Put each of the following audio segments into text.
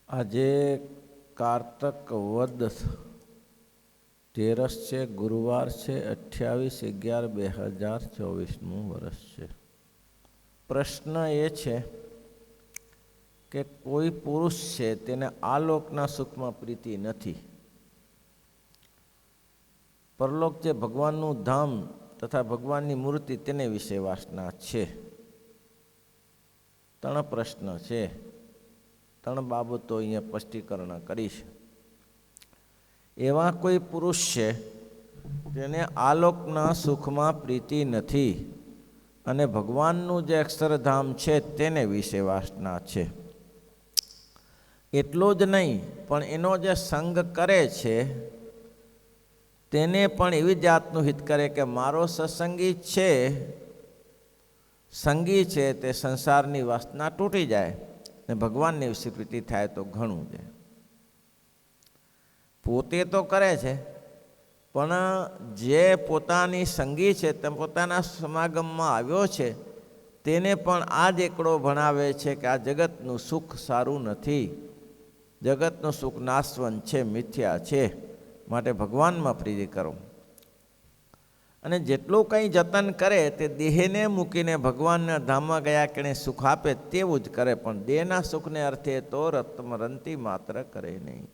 આજે કારતક વદ તેરસ છે, ગુરુવાર છે, 28/11/2024નું વર્ષ છે. પ્રશ્ન એ છે કે કોઈ પુરુષ છે તેને આલોકના સુખમાં પ્રીતિ નથી. પરલોક જે ભગવાનનું ધામ તથા ભગવાનની મૂર્તિ તેને વિશે વાસના છે. 3 પ્રશ્ન છે, 3 બાબતો અહીંયા સ્પષ્ટીકરણ કરીશ. એવા કોઈ પુરુષ છે તેને આલોકના સુખમાં પ્રીતિ નથી અને ભગવાનનું જે અક્ષરધામ છે તેને વિશે વાસના છે. એટલું જ નહીં, પણ એનો જે સંગ કરે છે તેને પણ એવી જાતનું હિત કરે કે મારો સત્સંગી છે, સંગી છે, તે સંસારની વાસના તૂટી જાય ને ભગવાનની વિશે પ્રીતિ થાય તો ઘણું છે. પોતે તો કરે છે, પણ જે પોતાની સંગી છે તે પોતાના સમાગમમાં આવ્યો છે તેને પણ આ જ એકડો ભણાવે છે કે આ જગતનું સુખ સારું નથી, જગતનું સુખ નાશવંત છે, મિથ્યા છે, માટે ભગવાનમાં પ્રીતિ કરો. અને જેટલું કંઈ જતન કરે તે દેહને મૂકીને ભગવાનના ધામમાં ગયા કેણે સુખ આપે તેવું જ કરે, પણ દેહના સુખને અર્થે તો રંતી માત્ર કરે નહીં.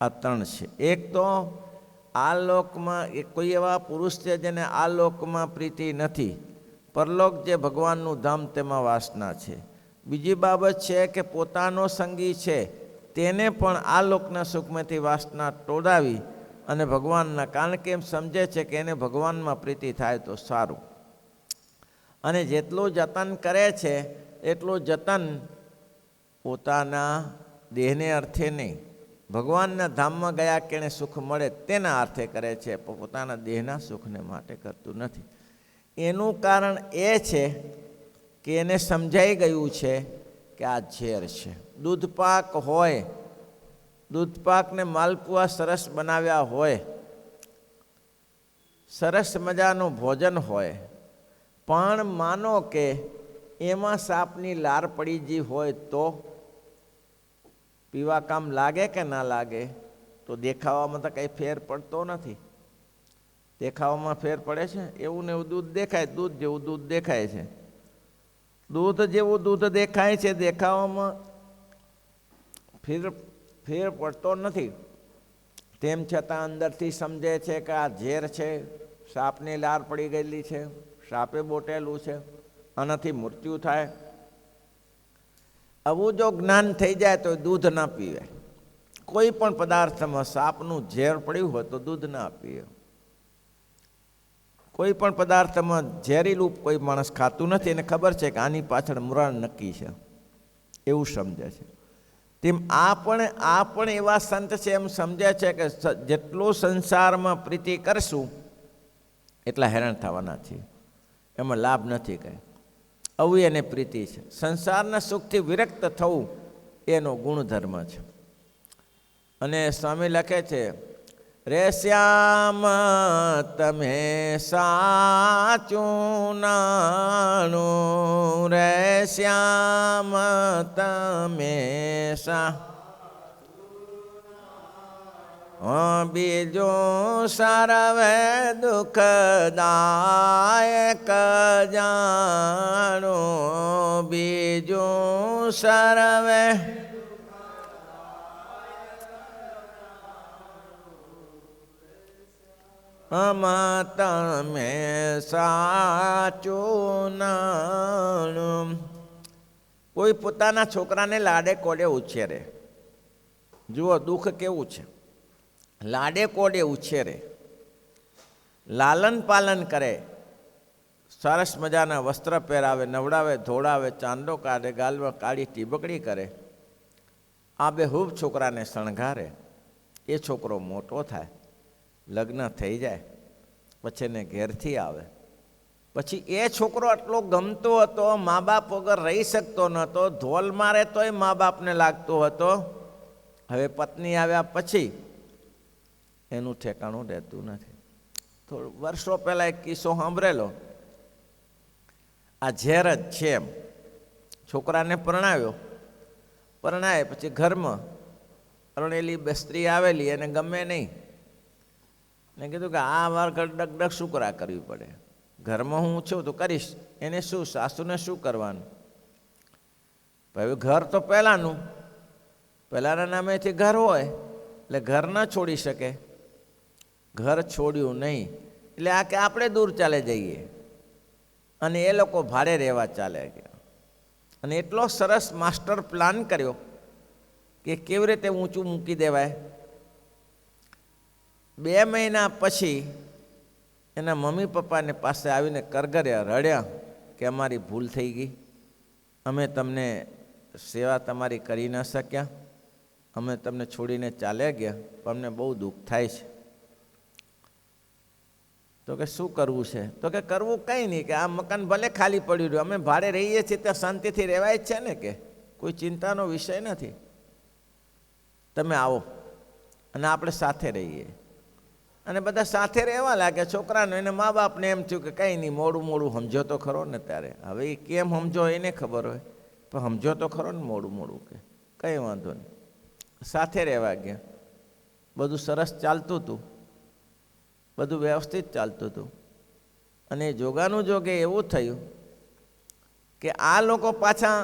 આ 3 છે. એક તો આ લોકમાં કોઈ એવા પુરુષ છે જેને આ લોકમાં પ્રીતિ નથી, પરલોક જે ભગવાનનું ધામ તેમાં વાસના છે. બીજી બાબત છે કે પોતાનો સંગી છે તેને પણ આ લોકના સુખમાંથી વાસના તોડાવી અને ભગવાનના, કારણ કે એમ સમજે છે કે એને ભગવાનમાં પ્રીતિ થાય તો સારું. અને જેટલું જતન કરે છે એટલું જતન પોતાના દેહને અર્થે નહીં, ભગવાનના ધામમાં ગયા કેણે સુખ મળે તેના અર્થે કરે છે, પોતાના દેહના સુખને માટે કરતું નથી. એનું કારણ એ છે કે એને સમજાઈ ગયું છે કે આ ઝેર છે. દૂધપાક હોય, દૂધપાકને માલપુઆ સરસ બનાવ્યા હોય, સરસ મજાનું ભોજન હોય, પણ માનો કે એમાં સાપની લાર પડી ગઈ હોય તો પીવા કામ લાગે કે ના લાગે? તો દેખાવામાં તો કંઈ ફેર પડતો નથી. દેખાવામાં ફેર પડે છે? એવું ને એવું દૂધ દેખાય, દૂધ જેવું દૂધ દેખાય છે, દૂધ જેવું દૂધ દેખાય છે, દેખાવામાં ફેર પડતો નથી. તેમ છતાં અંદરથી સમજે છે કે આ ઝેર છે, સાપની લાર પડી ગયેલી છે, સાપે બોટેલું છે, આનાથી મૃત્યુ થાય. આવું જો જ્ઞાન થઈ જાય તો દૂધ ના પીવે. કોઈ પણ પદાર્થમાં સાપનું ઝેર પડ્યું હોય તો દૂધ ના પીવે. કોઈ પણ પદાર્થમાં ઝેરીલું કોઈ માણસ ખાતું નથી, એને ખબર છે કે આની પાછળ મરણ નક્કી છે, એવું સમજે છે. તેમ આ પણ એવા સંત છે, એમ સમજે છે કે જેટલું સંસારમાં પ્રીતિ કરશું એટલા હેરાન થવાના છીએ, એમાં લાભ નથી કંઈ. આવું એને પ્રીતિ છે. સંસારના સુખથી વિરક્ત થવું એનો ગુણધર્મ છે. અને સ્વામી લખે છે, રે શ્યામ તમે સાચું નાણું, રે શ્યામ તમે બીજું સર્વે દુઃખદાયક જાણું, બીજું સર્વે તમે સાચું નાણું. કોઈ પોતાના છોકરાને લાડે કોડે ઉછેરે, જુઓ દુઃખ કેવું છે. લાડે કોડે ઉછેરે, લાલન પાલન કરે, સરસ મજાના વસ્ત્ર પહેરાવે, નવડાવે, ધોળાવે, ચાંદો કાઢે, ગાલમાં કાળી ટીબકડી કરે, આબેહૂબ છોકરાને શણગારે. એ છોકરો મોટો થાય, લગ્ન થઈ જાય, પછી એને ઘેરથી આવે, પછી એ છોકરો આટલો ગમતો હતો, મા બાપ વગર રહી શકતો નહોતો, ધોલ મારે તોય મા બાપને લાગતો હતો. હવે પત્ની આવ્યા પછી એનું ઠેકાણું રહેતું નથી. થોડું વર્ષો પહેલાં એક કિસ્સો સાંભળેલો. આ ઝેર જ છે એમ. છોકરાને પરણાવ્યો, પરણાય પછી ઘરમાં પરણેલી સ્ત્રી આવેલી એને ગમે નહીં ને કીધું કે આ વાર ડગડગ શું કરવી પડે, ઘરમાં હું છું તો કરીશ, એને શું સાસુને શું કરવાનું. હવે ઘર તો પહેલાંનું, પહેલાંના નામેથી ઘર હોય એટલે ઘર ન છોડી શકે. ઘર છોડ્યું નહીં એટલે આ કે આપણે દૂર ચાલે જઈએ અને એ લોકો ભાડે રહેવા ચાલે ગયા. અને એટલો સરસ માસ્ટર પ્લાન કર્યો કે કેવી રીતે ઊંચું મૂકી દેવાય. 2 મહિના પછી એના મમ્મી પપ્પાને પાસે આવીને કરગર્યા, રડ્યા કે અમારી ભૂલ થઈ ગઈ, અમે તમને સેવા તમારી કરી ન શક્યા, અમે તમને છોડીને ચાલ્યા ગયા, પણ અમને બહુ દુઃખ થાય છે. તો કે શું કરવું છે? તો કે કરવું કંઈ નહીં, કે આ મકાન ભલે ખાલી પડ્યું રહ્યું, અમે ભાડે રહીએ છીએ ત્યાં શાંતિથી રહેવાય જ છે ને, કે કોઈ ચિંતાનો વિષય નથી. તમે આવો અને આપણે સાથે રહીએ. અને બધા સાથે રહેવા લાગ્યા. છોકરાનો એને મા બાપને એમ થયું કે કંઈ નહીં, મોડું મોડું સમજો તો ખરો ને. ત્યારે હવે એ કેમ સમજો એને ખબર હોય, પણ સમજો તો ખરો ને મોડું મોડું, કે કંઈ વાંધો નહીં. સાથે રહેવા ગયા. બધું સરસ ચાલતું હતું, બધું વ્યવસ્થિત ચાલતું હતું. અને જોગાનું જોગે એવું થયું કે આ લોકો પાછા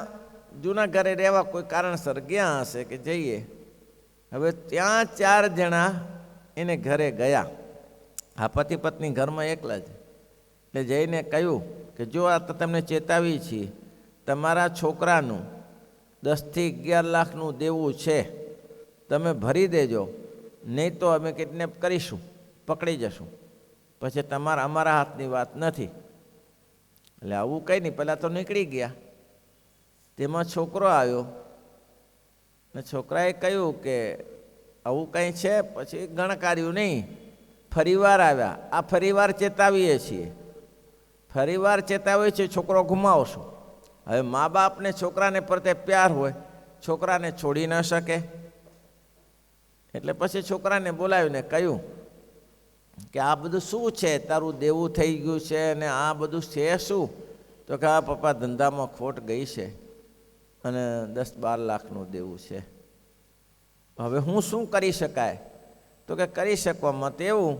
જૂના ઘરે રહેવા કોઈ કારણસર ગયા હશે કે જઈએ. હવે ત્યાં 4 જણા એને ઘરે ગયા. આ પતિ પત્ની ઘરમાં એકલા જ. એટલે જઈને કહ્યું કે જો આ તો તમને ચેતાવી છીએ, તમારા છોકરાનું 10 થી 11 લાખનું દેવું છે, તમે ભરી દેજો, નહીં તો અમે કિડનેપ કરીશું, પકડી જશું, પછી અમારા હાથની વાત નથી. એટલે આવું કંઈ નહીં, પહેલાં તો નીકળી ગયા. તેમાં છોકરો આવ્યો ને છોકરાએ કહ્યું કે આવું કંઈ છે. પછી ગણકાર્યું નહીં, ફરીવાર આવ્યા. આ ફરીવાર ચેતાવીએ છીએ, ફરીવાર ચેતાવીએ છીએ, છોકરો ગુમાવશો. હવે મા બાપને છોકરાને પ્રત્યે પ્યાર હોય, છોકરાને છોડી ન શકે. એટલે પછી છોકરાને બોલાવીને કહ્યું કે આ બધું શું છે, તારું દેવું થઈ ગયું છે અને આ બધું છે શું? તો કે આ પપ્પા ધંધામાં ખોટ ગઈ છે અને 10-12 લાખનું દેવું છે. હવે હું શું કરી શકાય? તો કે કરી શકવામાં તો એવું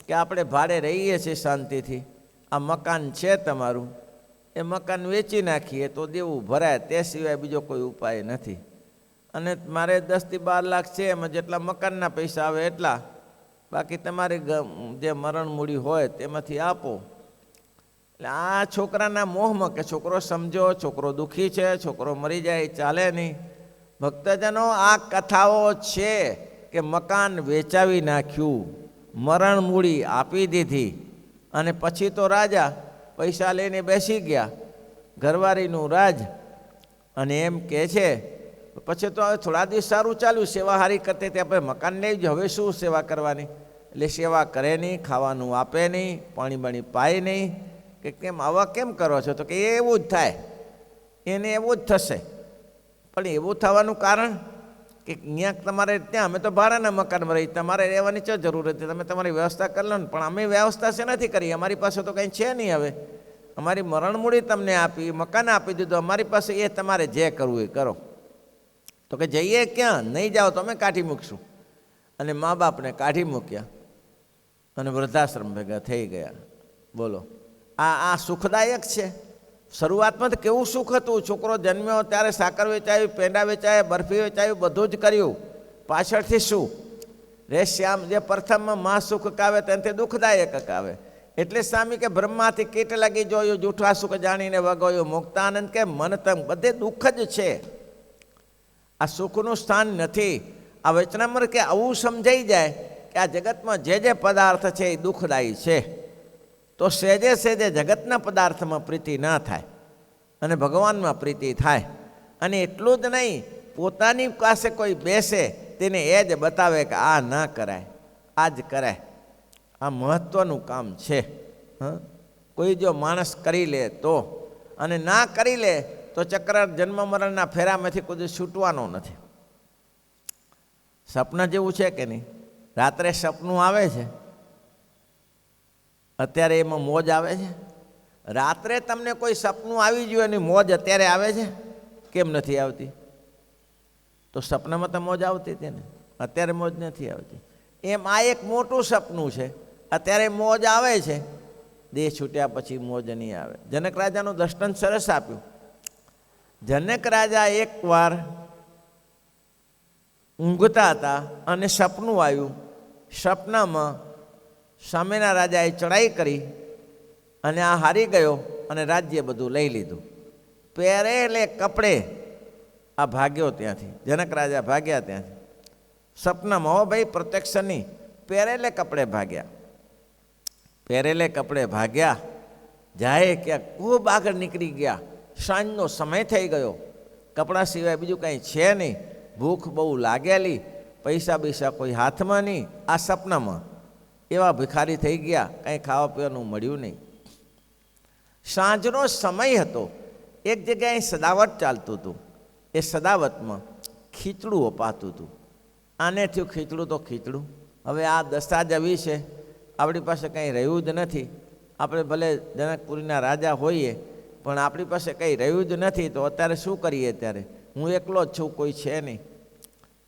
કે આપણે ભાડે રહીએ છીએ શાંતિથી, આ મકાન છે તમારું, એ મકાન વેચી નાખીએ તો દેવું ભરાય, તે સિવાય બીજો કોઈ ઉપાય નથી. અને મારે 10 થી 12 લાખ છે, એમાં જેટલા મકાનના પૈસા આવે એટલા, બાકી તમારી જે મરણ મૂડી હોય તેમાંથી આપો. એટલે આ છોકરાના મોહમાં કે છોકરો સમજો, છોકરો દુઃખી છે, છોકરો મરી જાય ચાલે નહીં. ભક્તજનો, આ કથાઓ છે કે મકાન વેચાવી નાખ્યું, મરણ મૂડી આપી દીધી, અને પછી તો રાજા પૈસા લઈને બેસી ગયા, ઘરવાળીનું રાજ. અને એમ કહે છે પછી તો હવે થોડા દિવસ સારું ચાલ્યું, સેવા હારી કરતે તે આપણે મકાન લઈ જ, હવે શું સેવા કરવાની? એટલે સેવા કરે નહીં, ખાવાનું આપે નહીં, પાણી બાણી પાય નહીં. કે કેમ આવા કેમ કરો છો? તો કે એવું જ થાય, એને એવું જ થશે. પણ એવું થવાનું કારણ કે અહીંયા તમારે ત્યાં અમે તો ભાડાના મકાનમાં રહી, તમારે રહેવાની શું જરૂર હતી? તમે તમારી વ્યવસ્થા કરી લો ને. પણ અમે વ્યવસ્થા છે નથી કરી, અમારી પાસે તો કંઈ છે નહીં. હવે અમારી મરણ મૂડી તમને આપી, મકાન આપી દીધું, અમારી પાસે એ તમારે જે કરવું એ કરો. તો કે જઈએ ક્યાં? નહીં જાઓ તો અમે કાઢી મૂકશું. અને મા બાપને કાઢી મૂક્યા અને વૃદ્ધાશ્રમ ભેગા થઈ ગયા. બોલો, આ સુખદાયક છે? શરૂઆતમાં તો કેવું સુખ હતું? છોકરો જન્મ્યો ત્યારે સાકર વેચાયું, પેંડા વેચાયા, બરફી વેચાયું, બધું જ કર્યું. પાછળથી શું રે શ્યામ? જે પ્રથમમાં મા સુખ કાવે તેનાથી દુઃખદાયક કાવે. એટલે સ્વામી કે બ્રહ્માથી કીટ લાગી જોયું, જૂઠા સુખ જાણીને વગોયું, મુક્તાનંદ કે મન તમ, બધે દુઃખ જ છે. આ સુખનું સ્થાન નથી. આ વચનામૃત કે આવું સમજાઈ જાય કે આ જગતમાં જે જે પદાર્થ છે એ દુઃખદાયી છે, તો સહેજે સહેજે જગતના પદાર્થમાં પ્રીતિ ના થાય અને ભગવાનમાં પ્રીતિ થાય. અને એટલું જ નહીં, પોતાની પાસે કોઈ બેસે તેને એ જ બતાવે કે આ ના કરાય, આ જ કરાય. આ મહત્ત્વનું કામ છે. કોઈ જો માણસ કરી લે તો, અને ના કરી લે તો ચક્ર જન્મ મરણના ફેરામાંથી કોઈ છૂટવાનો નથી. સપના જેવું છે કે નહીં? રાત્રે સપનું આવે છે, અત્યારે એમાં મોજ આવે છે. રાત્રે તમને કોઈ સપનું આવી ગયું એની મોજ અત્યારે આવે છે? કેમ નથી આવતી? તો સપનામાં તો મોજ આવતી હતી ને, અત્યારે મોજ નથી આવતી. એમ આ એક મોટું સપનું છે. અત્યારે મોજ આવે છે, દેહ છૂટ્યા પછી મોજ નહીં આવે. જનક રાજાનું દ્રષ્ટાંત સરસ આપ્યું. જનક રાજા એકવાર ઊંઘતા હતા અને સપનું આવ્યું. સપનામાં સામેના રાજાએ ચડાઈ કરી અને આ હારી ગયો અને રાજ્ય બધું લઈ લીધું. પહેરેલે કપડે આ ભાગ્યો ત્યાંથી. જનક રાજા ભાગ્યા ત્યાંથી સપનામાં. હો ભાઈ, પ્રત્યક્ષ નહીં. પહેરેલે કપડે ભાગ્યા. પહેરેલે કપડે ભાગ્યા. જાય ક્યાં ખૂબ આગળ નીકળી ગયા. સાંજનો સમય થઈ ગયો. કપડાં સિવાય બીજું કંઈ છે નહીં. ભૂખ બહુ લાગેલી. પૈસા બૈસા કોઈ હાથમાં નહીં. આ સપનામાં એવા ભિખારી થઈ ગયા. કંઈ ખાવા પીવાનું મળ્યું નહીં. સાંજનો સમય હતો. એક જગ્યાએ સદાવટ ચાલતું હતું. એ સદાવતમાં ખીચડું અપાતું હતું. આને થયું ખીચડું તો ખીચડું. હવે આ દશા જ આવી છે, આપણી પાસે કંઈ રહ્યું જ નથી. આપણે ભલે જનકપુરીના રાજા હોઈએ, પણ આપણી પાસે કંઈ રહ્યું જ નથી. તો અત્યારે શું કરીએ? અત્યારે હું એકલો જ છું, કોઈ છે નહીં.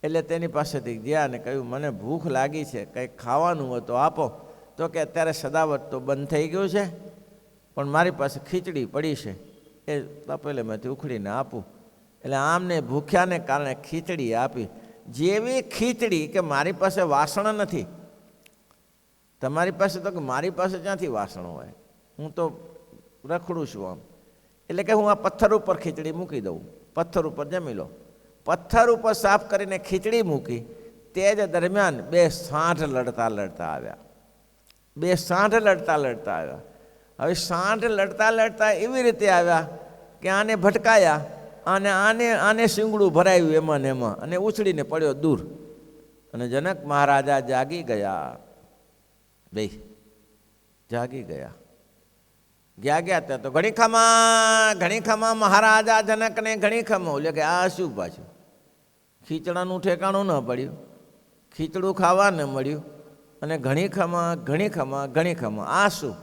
એટલે તેની પાસેથી ગયા અને કહ્યું, મને ભૂખ લાગી છે, કંઈક ખાવાનું હોય તો આપો. તો કે અત્યારે સદાવટ તો બંધ થઈ ગયું છે, પણ મારી પાસે ખીચડી પડી છે, એ તપેલેમાંથી ઉખડીને આપું. એટલે આમને ભૂખ્યાને કારણે ખીચડી આપી. જેવી ખીચડી કે મારી પાસે વાસણ નથી. તમારી પાસે તો કે મારી પાસે ક્યાંથી વાસણ હોય, હું તો રખડું છું આમ. એટલે કે હું આ પથ્થર ઉપર ખીચડી મૂકી દઉં, પથ્થર ઉપર જમી લો. પથ્થર ઉપર સાફ કરીને ખીચડી મૂકી. તે જ દરમિયાન બે સાંઢ લડતા લડતા આવ્યા. બે સાંઢ લડતા લડતા આવ્યા. હવે સાંઢ લડતા લડતા એવી રીતે આવ્યા કે આને ભટકાયા અને આને શીંગડું ભરાયું એમાં ને એમાં, અને ઉછળીને પડ્યો દૂર. અને જનક મહારાજા જાગી ગયા. બે જાગી ગયા. ગયા ત્યાં તો ઘણી ખમા મહારાજા જનકને ઘણી ખમો. એટલે કે આ શું પાછું? ખીચડાનું ઠેકાણું ન પડ્યું, ખીચડું ખાવા ન મળ્યું, અને ઘણી ખમા. આ શું?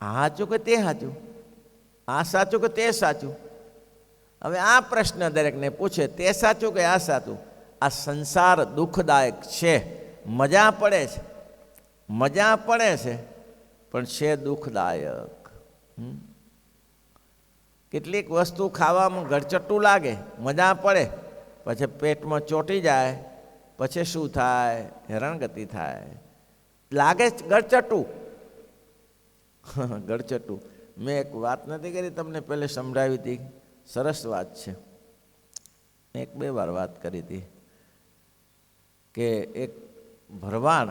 આ સાચું કે તે સાચું? આ સાચું કે તે સાચું? હવે આ પ્રશ્ન દરેકને પૂછે, તે સાચું કે આ સાચું? આ સંસાર દુઃખદાયક છે. મજા પડે છે, મજા પડે છે, પણ છે દુઃખદાયક. કેટલીક વસ્તુ ખાવામાં ગળચટ્ટું લાગે, મજા પડે, પછી પેટમાં ચોંટી જાય, પછી શું થાય? હેરાનગતિ થાય. લાગે ગળચટ્ટું. ગળચટ્ટું. મેં એક વાત નથી કરી તમને, પહેલે સંભળાવી હતી. સરસ વાત છે. એક બે વાર વાત કરી હતી કે એક ભરવાડ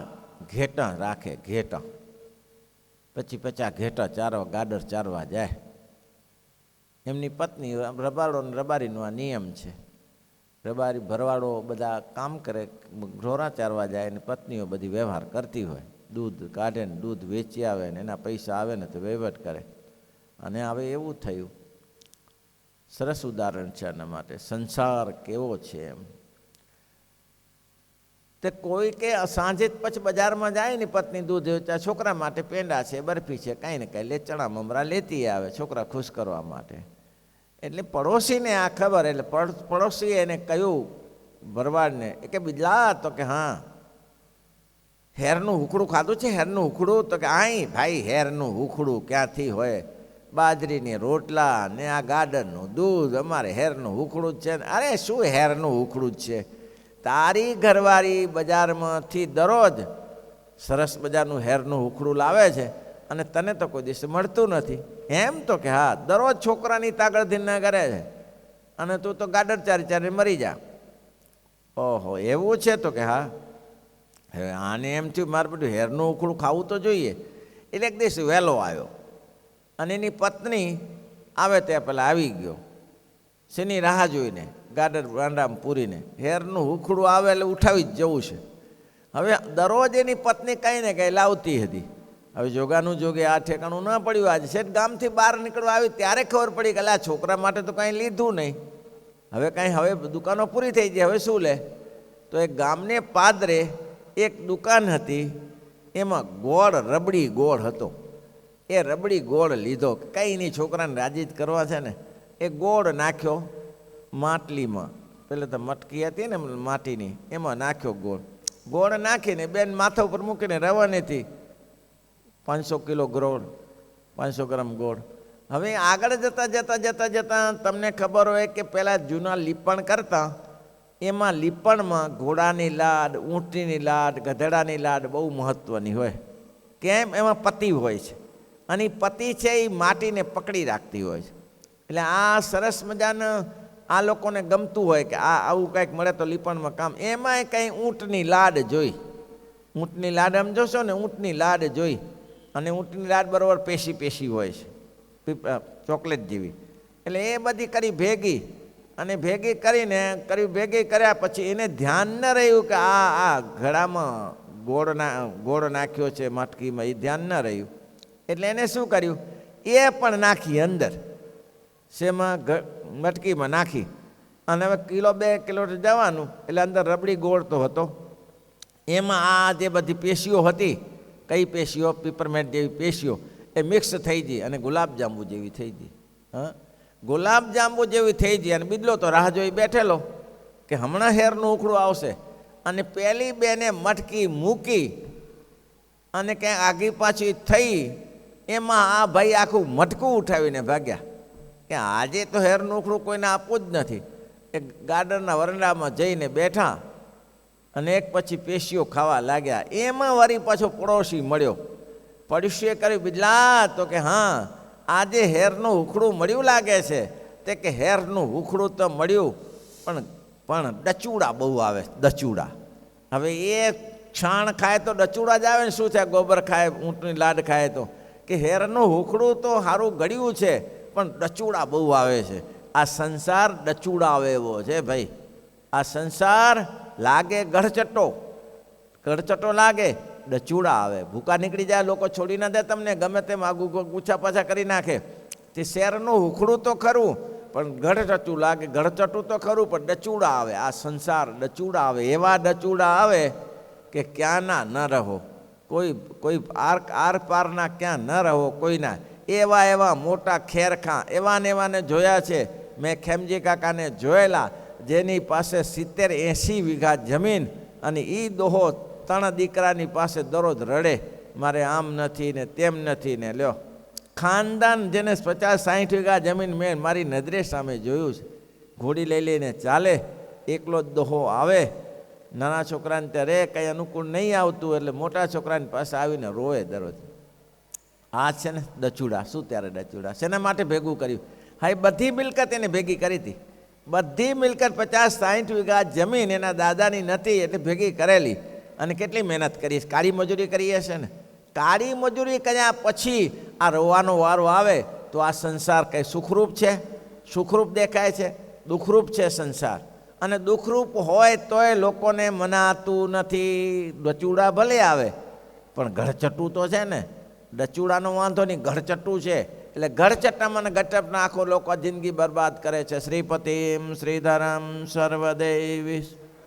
ઘેટા રાખે. ઘેટા પછી 50 ઘેટા ચારવા, ગાડર ચારવા જાય. એમની પત્ની, રબારો ને રબારીનો આ નિયમ છે. રબારી ભરવાડો બધા કામ કરે, ઢોરા ચારવા જાય, અને પત્નીઓ બધી વ્યવહાર કરતી હોય. દૂધ કાઢે ને દૂધ વેચી આવે ને એના પૈસા આવે ને તો વહીવટ કરે. અને હવે એવું થયું. સરસ ઉદાહરણ છે આના માટે. સંસાર કેવો છે એમ. તે કોઈ કે સાંજે જ પછી બજારમાં જાય ને પત્ની દૂધ વેચવા, છોકરા માટે પેંડા છે, બરફી છે, કાંઈ ને કાંઈ ચણા મમરા લેતી આવે છોકરા ખુશ કરવા માટે. એટલે પડોશીને આ ખબર. એટલે પડોશીએ એને કહ્યું ભરવાડને કે બિજલા, તો કે હા, હેરનું હુખડું ખાધું છે? હેરનું હુખડું? તો કે આઈ ભાઈ, હેરનું હુખડું ક્યાંથી હોય? બાજરીની રોટલા ને આ ગાડરનું દૂધ, અમારે હેરનું હુખડું જ છે. અરે શું હેરનું હુખડું જ છે? તારી ઘરવાળી બજારમાંથી દરરોજ સરસ બજારનું હેરનું હુખડું લાવે છે, અને તને તો કોઈ દિવસ મળતું નથી. એમ? તો કે હા, દરરોજ છોકરાની તાગડધીના કરે છે, અને તું તો ગાડર ચારી ચારી મરી જા. ઓહો, એવું છે? તો કે હા. હવે આને એમ થયું મારે બધું હેરનું હુખડું ખાવું તો જોઈએ. એટલે એક દિવસ વહેલો આવ્યો, અને એની પત્ની આવે ત્યાં પહેલાં આવી ગયો. શેની રાહ જોઈને? ગાડર રાંડામાં પૂરીને. હેરનું હુખડું આવે એટલે ઉઠાવી જ જવું છે. હવે દરરોજ એની પત્ની કંઈ ને કંઈ લાવતી હતી. હવે જોગાનું જોગે આ ઠેકાણું ન પડ્યું. આજે શેઠ ગામથી બહાર નીકળવા આવી ત્યારે ખબર પડી કે આ છોકરા માટે તો કાંઈ લીધું નહીં. હવે દુકાનો પૂરી થઈ ગઈ, હવે શું લે? તો એક ગામને પાદરે એક દુકાન હતી, એમાં ગોળ, રબડી ગોળ હતો. એ રબડી ગોળ લીધો. કંઈ નહીં, છોકરાને રાજી જ કરવા છે ને. એ ગોળ નાખ્યો માટલીમાં, પેલે તો મટકી હતી ને માટીની, એમાં નાખ્યો ગોળ. ગોળ નાખીને બેન માથા ઉપર મૂકીને રવાનેથી 500 કિલો ગોળ, 500 ગ્રામ ગોળ. હવે આગળ જતાં તમને ખબર હોય કે પહેલાં જૂના લીપણ કરતા, એમાં લીપણમાં ઘોડાની લાડ, ઊંટની લાડ, ગધેડાની લાડ બહુ મહત્ત્વની હોય. કેમ? એમાં પતિ હોય છે, અને પતિ છે એ માટીને પકડી રાખતી હોય છે. એટલે આ સરસ મજાનું આ લોકોને ગમતું હોય કે આ આવું કંઈક મળે તો લીપણમાં કામ. એમાંય કંઈ ઊંટની લાડ જોઈ, ઊંટની લાડ આમ જોશો ને, ઊંટની લાડ જોઈ, અને ઊંટની લાડ બરાબર પેશી હોય છે, ચોકલેટ જેવી. એટલે એ બધી કરી ભેગી, અને ભેગી કર્યા પછી એને ધ્યાન ન રહ્યું કે આ ઘડામાં ગોળ નાખ્યો છે મટકીમાં, એ ધ્યાન ન રહ્યું. એટલે એને શું કર્યું, એ પણ નાખી અંદર શેમાં, મટકીમાં નાખી. અને હવે 1-2 કિલો જવાનું, એટલે અંદર રબડી ગોળ તો હતો, એમાં આ જે બધી પેશીઓ હતી, કઈ પેશીઓ, પીપરમેન્ટ જેવી પેશીઓ, એ મિક્સ થઈ ગઈ અને ગુલાબજાંબુ જેવી થઈ ગઈ. હા, ગુલાબજાંબુ જેવી થઈ ગઈ. અને બિદલો તો રાહ જોઈ બેઠેલો કે હમણાં હેરનું ઉખડું આવશે. અને પહેલી બેને મટકી મૂકી અને ક્યાંક આગી પાછી થઈ, એમાં આ ભાઈ આખું મટકું ઉઠાવીને ભાગ્યા કે આજે તો હેરનું ઉખડું કોઈને આપવું જ નથી. એ ગાર્ડનના વરંડામાં જઈને બેઠા અને એક પછી પેશીઓ ખાવા લાગ્યા. એમાં વળી પાછો પડોશી મળ્યો. પડોશીએ કર્યું, બિદલા, તો કે હા, આજે હેરનું ઉખડું મળ્યું લાગે છે. તે કે હેરનું ઉખડું તો મળ્યું, પણ ડચુડા બહુ આવે, ડચુડા. હવે એ છાણ ખાય તો ડચુડા જ આવે ને, શું છે, ગોબર ખાય, ઊંટની લાડ ખાય તો. કે હેરનું ઉખડું તો સારું ગળ્યું છે, પણ ડચુડા બહુ આવે છે. આ સંસાર ડચુડા આવે એવો છે ભાઈ. આ સંસાર લાગે ગઢચટ્ટો લાગે, ડચુડા આવે. ભૂકા નીકળી જાય, લોકો છોડી ના દે તમને, ગમે તેમ આગું ગુચ્છા પાછા કરી નાખે. તે શેરનું ઉખડું તો ખરું, પણ ગઢચટ્ટું લાગે, ગઢચટ્ટું તો ખરું, પણ ડચુડા આવે. આ સંસાર ડચુડા આવે, એવા ડચુડા આવે કે ક્યાં ના ન રહો, કોઈ આર પારના ક્યાં ન રહો કોઈના. એવા મોટા ખેરખા એવાને જોયા છે મેં. ખેમજી કાકાને જોયેલા, જેની પાસે 70-80 વીઘા જમીન, અને એ દોહો 3 દીકરાની પાસે દરરોજ રડે, મારે આમ નથી ને તેમ નથી ને. લ્યો, ખાનદાન જેને 50-60 વીઘા જમીન મેં મારી નજરે સામે જોયું છે. ઘોડી લઈને ચાલે, એકલો જ દોહો આવે. નાના છોકરાને ત્યારે કંઈ અનુકૂળ નહીં આવતું, એટલે મોટા છોકરાની પાસે આવીને રોવે દરરોજ. આ છે ને ડચુડા. શું ત્યારે ડચુડા શેના માટે ભેગું કર્યું? હા, એ બધી મિલકત એને ભેગી કરી હતી. બધી મિલકત 50-60 વીઘા જમીન એના દાદાની નથી, એટલે ભેગી કરેલી. અને કેટલી મહેનત કરી, કાળી મજૂરી કરી હશે ને. કાળી મજૂરી કર્યા પછી આ રોવાનો વારો આવે તો આ સંસાર કંઈ સુખરૂપ છે? સુખરૂપ દેખાય છે? દુઃખરૂપ છે સંસાર. અને દુઃખરૂપ હોય તોય લોકોને મનાતું નથી. ડચુડા ભલે આવે, પણ ગઢચટ્ટું તો છે ને. ડચુડાનો વાંધો નહીં, ગઢચટ્ટું છે. એટલે ગઢચટ્ટામાં ને ગઢચટ્ટામાં આખો લોકો જિંદગી બરબાદ કરે છે. શ્રીપતિમ શ્રીધરમ સર્વદેવી